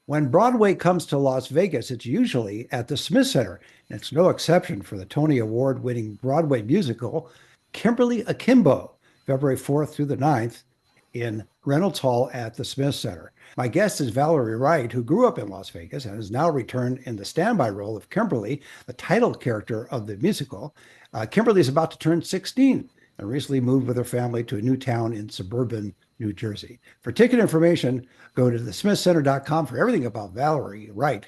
When Broadway comes to Las Vegas, it's usually at the Smith Center. And it's no exception for the Tony Award winning Broadway musical, Kimberly Akimbo, February 4th through the 9th in Reynolds Hall at the Smith Center. My guest is Valerie Wright, who grew up in Las Vegas and has now returned in the standby role of Kimberly, the title character of the musical. Kimberly is about to turn 16 and recently moved with her family to a new town in suburban New Jersey. For ticket information, go to thesmithcenter.com for everything about Valerie Wright.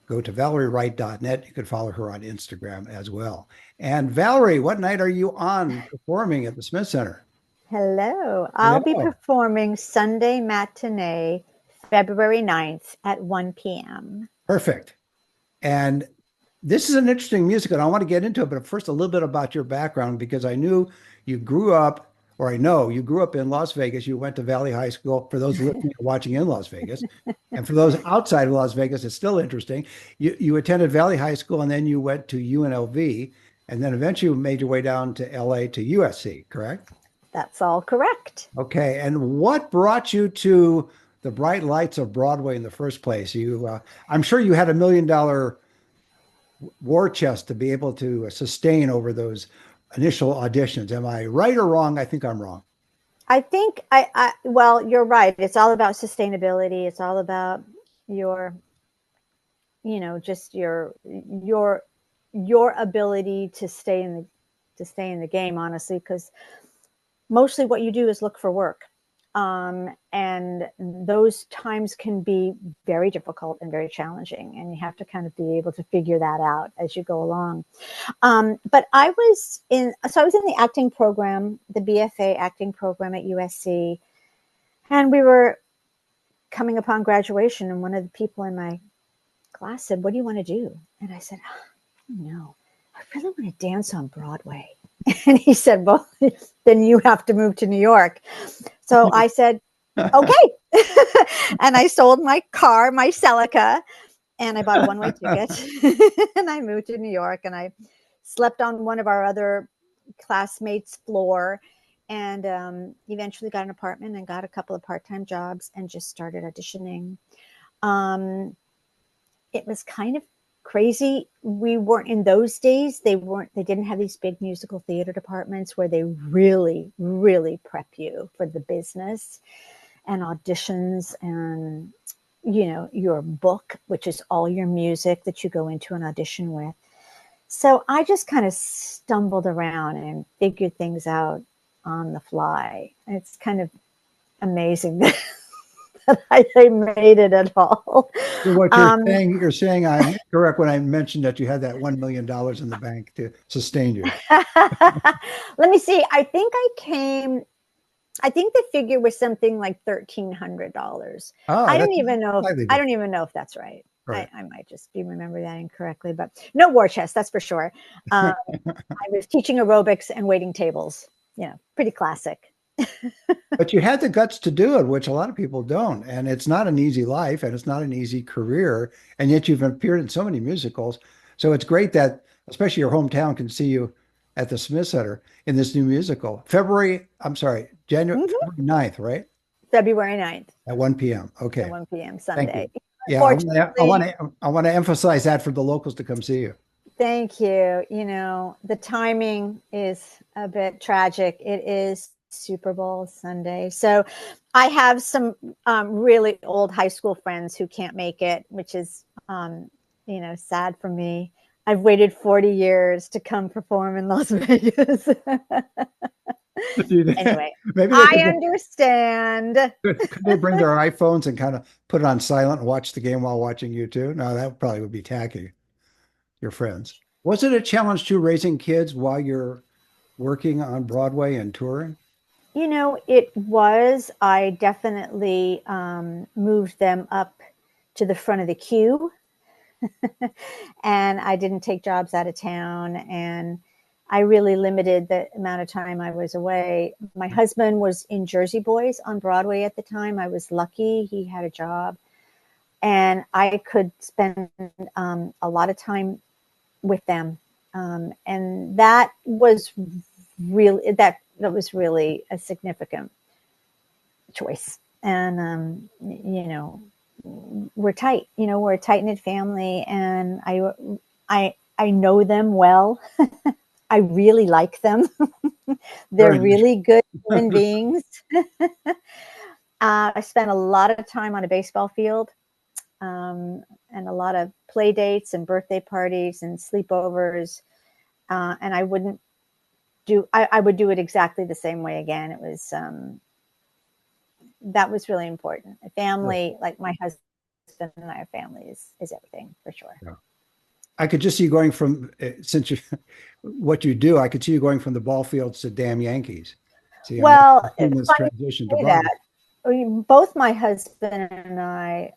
Go to valeriewright.net. You can follow her on Instagram as well. And Valerie, what night are you on performing at the Smith Center? Hello. I'll be Hello. performing Sunday matinee, February 9th at 1 p.m. Perfect. And this is an interesting musical, and I want to get into it, but first, a little bit about your background because I knew you grew up, or I know you grew up in Las Vegas. You went to Valley High School, for those listening or watching in Las Vegas. And for those outside of Las Vegas, it's still interesting. You attended Valley High School, and then you went to UNLV, and then eventually you made your way down to LA to USC, correct? That's all correct. Okay. And what brought you to the bright lights of Broadway in the first place? I'm sure you had $1 million war chest to be able to sustain over those initial auditions. Am I right or wrong? I think I'm wrong. I think well, you're right. It's all about sustainability. It's all about your, just your ability to stay in the game, honestly, because mostly what you do is look for work. And those times can be very difficult and very challenging. And you have to kind of be able to figure that out as you go along. But I was in the acting program, the BFA acting program at USC. And we were coming upon graduation. And one of the people in my class said, "What do you want to do?" And I said, "No, I really want to dance on Broadway." And he said, "Well, then you have to move to New York." So I said, "Okay." And I sold my car, my Celica, and I bought a one-way ticket. And I moved to New York, and I slept on one of our other classmates' floor, and eventually got an apartment and got a couple of part-time jobs and just started auditioning. It was kind of crazy. We weren't in those days. They didn't have these big musical theater departments where they really, really prep you for the business and auditions and, your book, which is all your music that you go into an audition with. So I just kind of stumbled around and figured things out on the fly. It's kind of amazing that I made it at all. So what you're saying I'm correct when I mentioned that you had that $1 million in the bank to sustain you. Let me see. I think the figure was something like $1,300. Oh, I that's don't even know slightly different. if that's right. Right. I might just be remembering that incorrectly, but no war chest, that's for sure. I was teaching aerobics and waiting tables. Pretty classic. But you had the guts to do it, which a lot of people don't. And it's not an easy life and it's not an easy career. And yet you've appeared in so many musicals. So it's great that, especially your hometown, can see you at the Smith Center in this new musical. January Mhm. 9th, right? February 9th At 1 p.m. at Okay. 1 p.m. Thank you. Sunday. Yeah, Fortunately, I want to emphasize that for the locals to come see you. thank you. The timing is a bit tragic. It is Super Bowl Sunday. So I have some really old high school friends who can't make it, which is, sad for me. I've waited 40 years to come perform in Las Vegas. Anyway, Maybe I understand. could they bring their iPhones and kind of put it on silent and watch the game while watching you too? No, that probably would be tacky, your friends. Was it a challenge too, raising kids while you're working on Broadway and touring? It was. I definitely moved them up to the front of the queue. And I didn't take jobs out of town. And I really limited the amount of time I was away. My husband was in Jersey Boys on Broadway at the time. I was lucky. He had a job. And I could spend a lot of time with them. And that was really a significant choice. And, we're tight. You know, we're a tight knit family, and I know them well. I really like them. They're Very nice. really good human beings. I spent a lot of time on a baseball field, and a lot of play dates and birthday parties and sleepovers. And I would do it exactly the same way again. It was, that was really important. A Sure. family, like my husband and our family is everything for sure. Yeah. I could just see you going from since you what you do, I could see you going from the ball fields to damn Yankees. See, I'm Well, seeing this funny transition to you say Broadway. that. Both my husband and I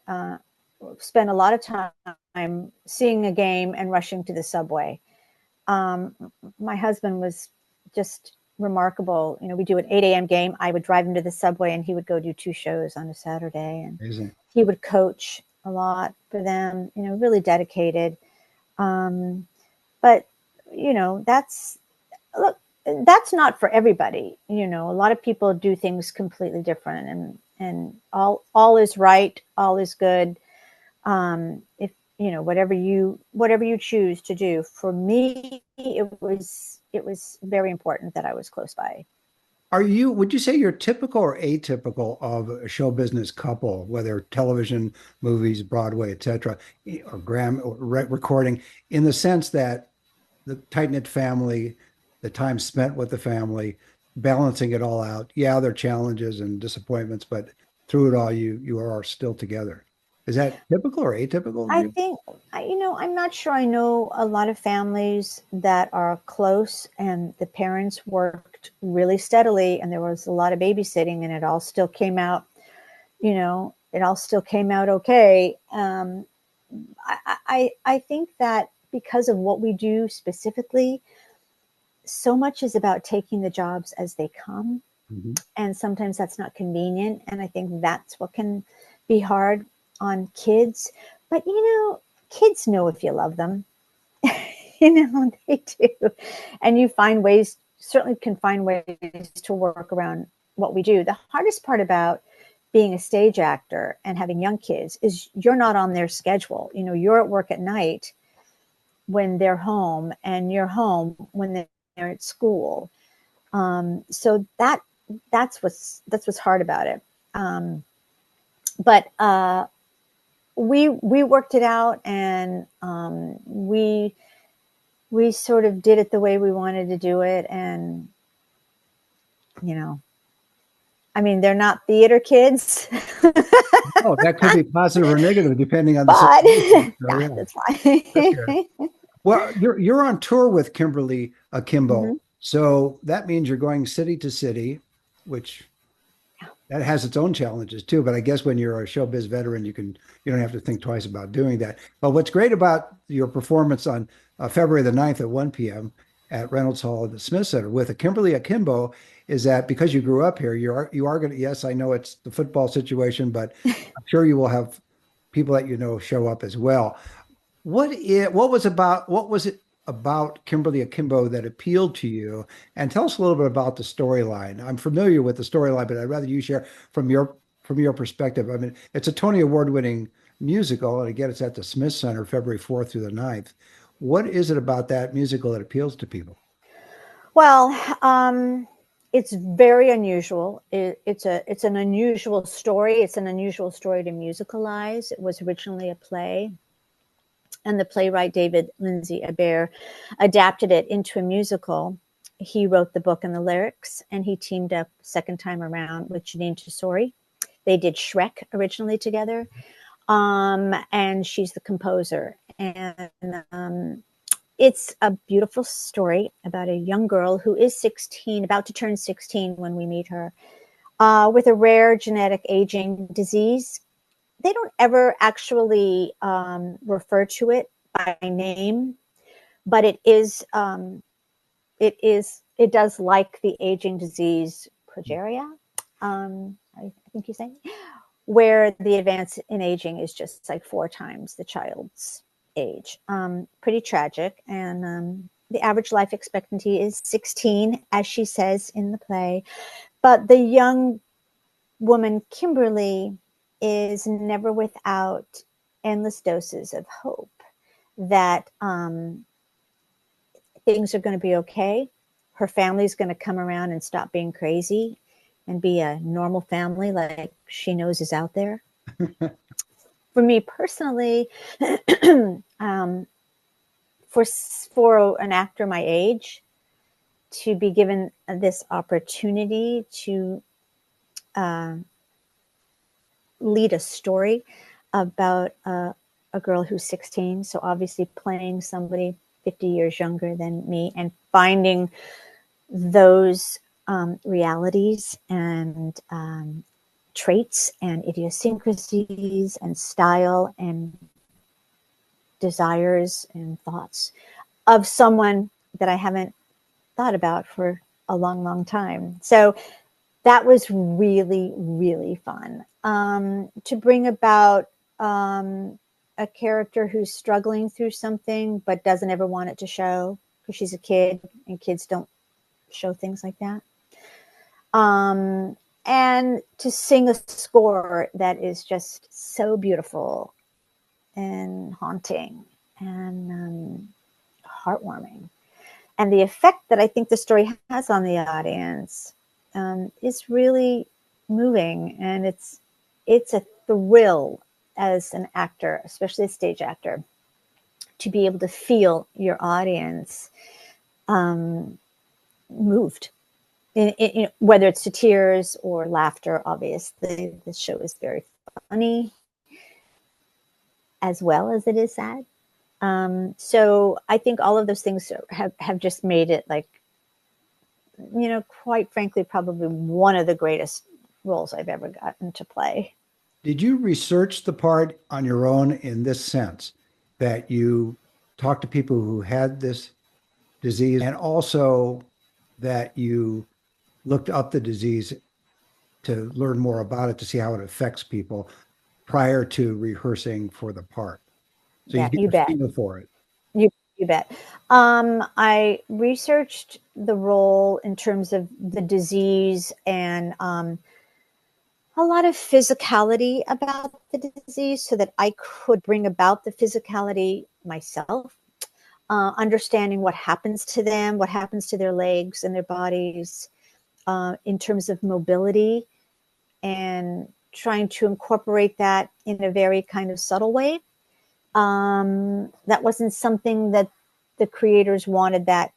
spent a lot of time seeing a game and rushing to the subway. Um, my husband was just remarkable. You know, we do an 8 a.m. game. I would drive him to the subway, and he would go do 2 shows on a Saturday, and Amazing. he would coach a lot for them. You know, really dedicated. Um, but you know, look, that's not for everybody. You know, a lot of people do things completely different, and all is right, all is good. If you know, whatever you choose to do. For me, it was very important that I was close by. Would you say you're typical or atypical of a show business couple, whether television, movies, Broadway, et cetera, or recording, in the sense that the tight-knit family, the time spent with the family, balancing it all out. Yeah, there are challenges and disappointments, but through it all, you are still together. Is that typical or atypical of I you? think, you know, I'm not sure. I know a lot of families that are close and the parents worked really steadily and there was a lot of babysitting and it all still came out, you know, it all still came out okay. I think that because of what we do specifically, so much is about taking the jobs as they come. Mhm. And sometimes that's not convenient. And I think that's what can be hard on kids. But, you know, kids know if you love them. You know, they do. And you find ways, certainly can find ways to work around what we do. The hardest part about being a stage actor and having young kids is you're not on their schedule. You know, you're at work at night when they're home, and you're home when they're at school. So that's what's hard about it. Um, but we worked it out, and we sort of did it the way we wanted to do it, and you know, I mean, they're not theater kids, Oh, that could be positive or negative depending on the but situation. So nah, yeah, that's that's good. fine. Well, you're on tour with Kimberly Hmm. Akimbo, so that means you're going city to city, which that has its own challenges too. But I guess when you're a showbiz veteran, you don't have to think twice about doing that. But what's great about your performance on February the 9th at 1 p.m. at Reynolds Hall at the Smith Center with a Kimberly Akimbo is that because you grew up here, you are going to, yes, I know it's the football situation, but I'm sure you will have people that you know show up as well. What was it about Kimberly Akimbo that appealed to you? And tell us a little bit about the storyline. I'm familiar with the storyline, but I'd rather you share from your perspective. I mean, it's a Tony Award winning musical, and again, it's at the Smith Center February 4th through the 9th. What is it about that musical that appeals to people? Well, it's very unusual. It's an unusual story. It's an unusual story to musicalize. It was originally a play, and the playwright David Lindsay Abaire adapted it into a musical. He wrote the book and the lyrics, and he teamed up second time around with Janine Tesori. They did Shrek originally together, and she's the composer. And it's a beautiful story about a young girl who is 16, about to turn 16 when we meet her, with a rare genetic aging disease. They don't ever actually refer to it by name, but it does like the aging disease progeria. I think you say, where the advance in aging is just like 4 times the child's age. Pretty tragic, and the average life expectancy is 16, as she says in the play. But the young woman, Kimberly, is never without endless doses of hope that things are going to be okay. Her family's going to come around and stop being crazy and be a normal family like she knows is out there. For me personally, um, for an actor my age to be given this opportunity to lead a story about a girl who's 16, so obviously playing somebody 50 years younger than me and finding those realities and traits and idiosyncrasies and style and desires and thoughts of someone that I haven't thought about for a long, long time. So that was really, really fun to bring about a character who's struggling through something but doesn't ever want it to show because she's a kid and kids don't show things like that. And to sing a score that is just so beautiful and haunting and heartwarming. And the effect that I think the story has on the audience is really moving. And it's a thrill as an actor, especially a stage actor, to be able to feel your audience moved. Whether it's to tears or laughter, obviously, the show is very funny as well as it is sad. So I think all of those things have just made it like, quite frankly, probably one of the greatest roles I've ever gotten to play. Did you research the part on your own in this sense that you talked to people who had this disease and also that you looked up the disease to learn more about it to see how it affects people prior to rehearsing for the part? So you Yeah, get you a bet. feel for it. You bet. I researched the role in terms of the disease and a lot of physicality about the disease so that I could bring about the physicality myself, understanding what happens to them, what happens to their legs and their bodies in terms of mobility, and trying to incorporate that in a very kind of subtle way. That wasn't something that the creators wanted that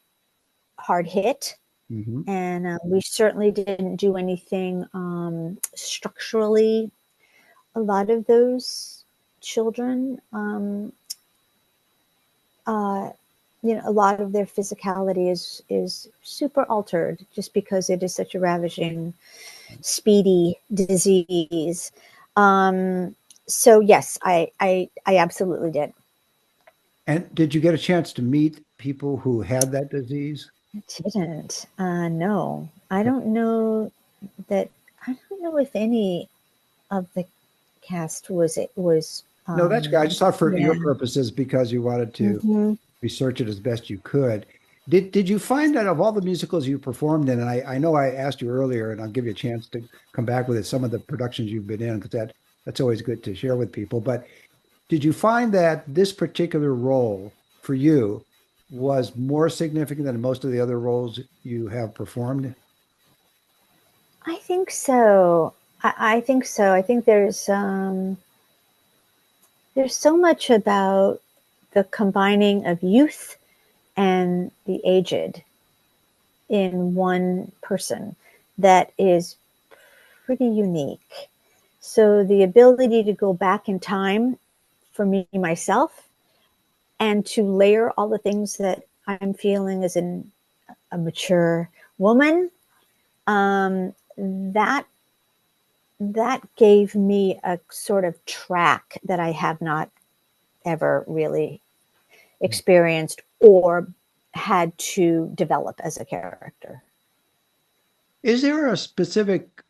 hard hit. Mm-hmm. And we certainly didn't do anything structurally. A lot of those children, a lot of their physicality is super altered just because it is such a ravaging, speedy disease. So yes, I absolutely did. And did you get a chance to meet people who had that disease? I didn't. No, I don't know that. I don't know if any of the cast was. No, that's good. I just thought for Yeah. your purposes, because you wanted to Mm-hmm. research it as best you could. Did you find that of all the musicals you performed in, and I know I asked you earlier, and I'll give you a chance to come back with it, some of the productions you've been in, because that's always good to share with people. But did you find that this particular role for you was more significant than most of the other roles you have performed? I think so. I think so. I think there's so much about the combining of youth and the aged in one person that is pretty unique. So the ability to go back in time for me myself and to layer all the things that I'm feeling as a mature woman, that gave me a sort of track that I have not ever really experienced or had to develop as a character. Is there a specific,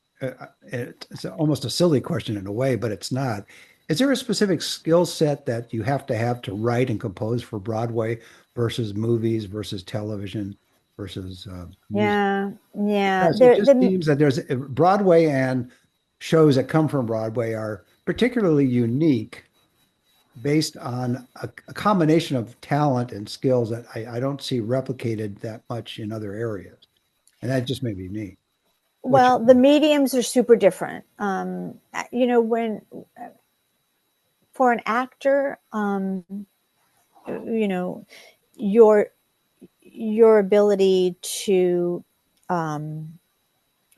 it's almost a silly question in a way, but it's not. Is there a specific skill set that you have to write and compose for Broadway versus movies versus television versus music? Yeah, yeah. Because it just seems that there's Broadway and shows that come from Broadway are particularly unique based on a combination of talent and skills that I don't see replicated that much in other areas. And that just made me neat. Which, Well, the mediums are super different. When for an actor, you know, your your ability to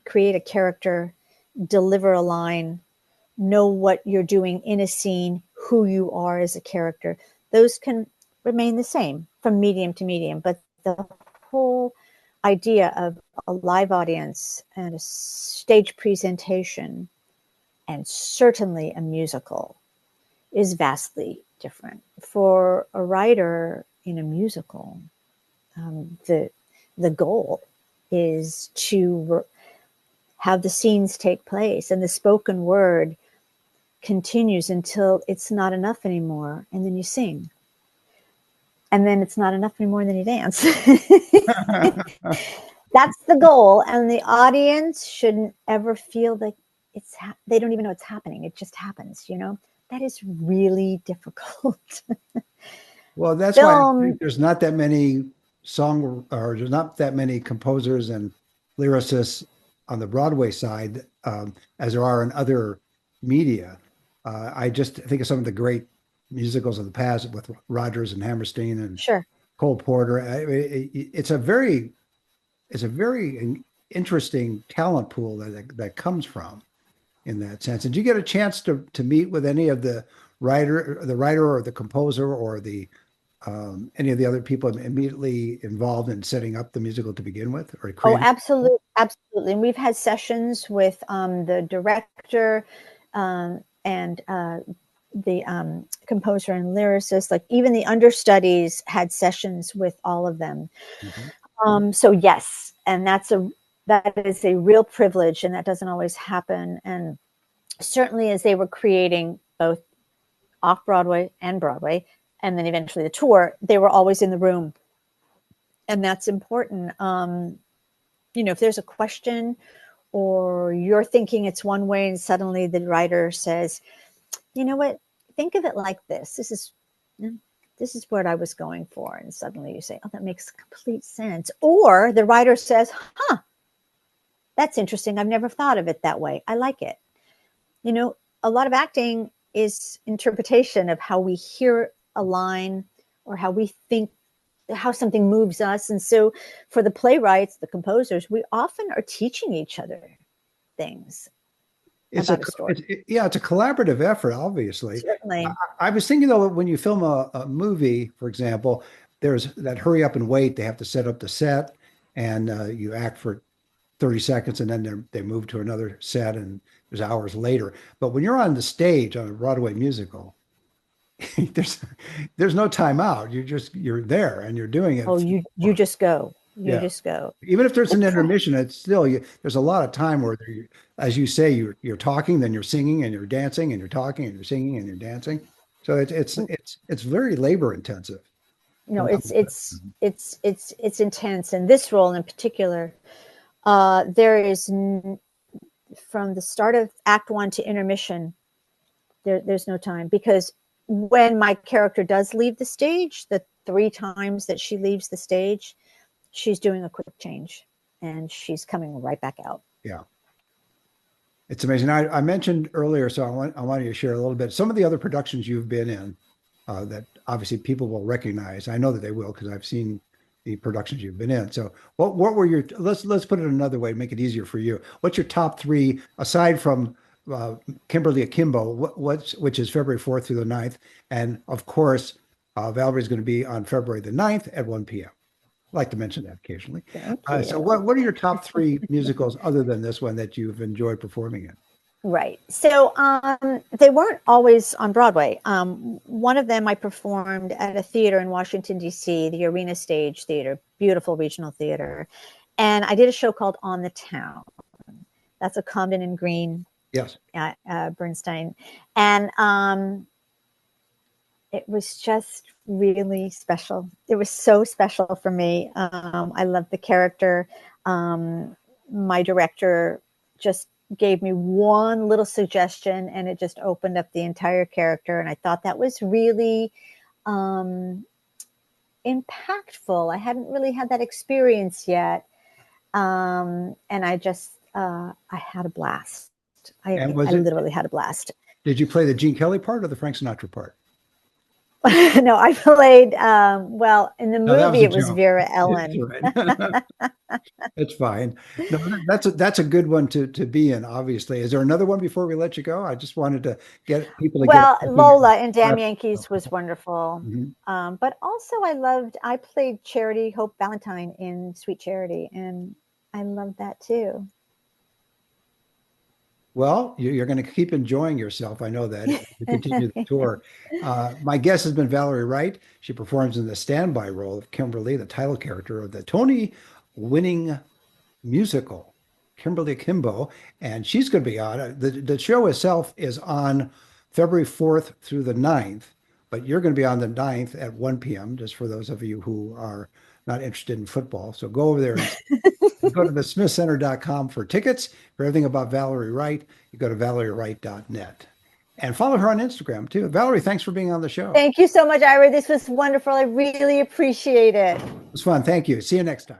create a character, deliver a line, know what you're doing in a scene, who you are as a character, those can remain the same from medium to medium. But the whole idea of a live audience and a stage presentation, and certainly a musical, is vastly different. For a writer in a musical, the goal is to have the scenes take place, and the spoken word continues until it's not enough anymore, and then you sing, and then it's not enough anymore, and then you dance. That's the goal, and the audience shouldn't ever feel like they don't even know it's happening. It just happens, That is really difficult. well, that's why I Film, think there's not that many there's not that many composers and lyricists on the Broadway side as there are in other media. I just think of some of the great musicals of the past with Rodgers and Hammerstein and sure. Cole Porter. It's a very interesting talent pool that comes from in that sense. And did you get a chance to meet with any of the writer or the composer or the any of the other people immediately involved in setting up the musical to begin with, or Oh, creating? absolutely, absolutely. And we've had sessions with the director and the composer and lyricist. Like even the understudies had sessions with all of them. So yes, and that is a real privilege, and that doesn't always happen. And certainly, as they were creating both off Broadway and Broadway, and then eventually the tour, they were always in the room, and that's important. If there's a question or you're thinking it's one way and suddenly the writer says, you know what, think of it like this. This is what I was going for. And suddenly you say, oh, that makes complete sense. Or the writer says, huh, that's interesting. I've never thought of it that way. I like it. A lot of acting is interpretation of how we hear a line or how we think, how something moves us. And so for the playwrights, the composers, we often are teaching each other things about a story. It's a collaborative effort, obviously. Certainly. I was thinking though, when you film a movie, for example, there's that hurry up and wait. They have to set up the set, and you act for 30 seconds, and then they move to another set, and there's hours later. But when you're on the stage on a Broadway musical, there's there's no time out. You're there and you're doing it. Oh, you just go. You Yeah. just go. Even if there's an intermission, it's still there's a lot of time where as you say, you're talking, then you're singing and you're dancing and you're talking and you're singing and you're dancing. So it's very labor intensive. It's intense. And this role in particular, there is from the start of Act One to intermission, there's no time, because when my character does leave the stage, the 3 times that she leaves the stage, she's doing a quick change and she's coming right back out. Yeah. It's amazing. I mentioned earlier, so I wanted to share a little bit. Some of the other productions you've been in that obviously people will recognize. I know that they will because I've seen the productions you've been in. So what were your, let's put it another way to make it easier for you. What's your top 3, aside from Kimberly Akimbo, which is February 4th through the 9th. And of course, Valerie's going to be on February the 9th at 1 p.m. I like to mention that occasionally. So what are your top 3 musicals other than this one that you've enjoyed performing in? Right. So they weren't always on Broadway. One of them I performed at a theater in Washington, D.C., the Arena Stage Theater, beautiful regional theater. And I did a show called On the Town. That's a Comden and Green. Yes. Bernstein. And it was just really special. It was so special for me. I loved the character. My director just gave me one little suggestion, and it just opened up the entire character. And I thought that was really impactful. I hadn't really had that experience yet. And I just, I had a blast. I And was it, literally had a blast. did you play the Gene Kelly part or the Frank Sinatra part? No, I played, well, in the No, that was movie, a it was joke. Vera It's Ellen. all right. It's fine. No, that's a good one to be in, obviously. Is there another one before we let you go? I just wanted to get people to get Well, Lola in Damn Yankees was wonderful. Mhm. But also I played Charity Hope Valentine in Sweet Charity, and I loved that too. Well, you're going to keep enjoying yourself. I know that as you continue the tour. My guest has been Valerie Wright. She performs in the standby role of Kimberly, the title character of the Tony-winning musical, Kimberly Akimbo, and she's going to be on. The show itself is on February 4th through the 9th, but you're going to be on the 9th at 1 p.m., just for those of you who are not interested in football. So go over there and go to the smithcenter.com for tickets. For everything about Valerie Wright, you go to valeriewright.net. And follow her on Instagram too. Valerie, thanks for being on the show. Thank you so much, Ira. This was wonderful. I really appreciate it. It was fun. Thank you. See you next time.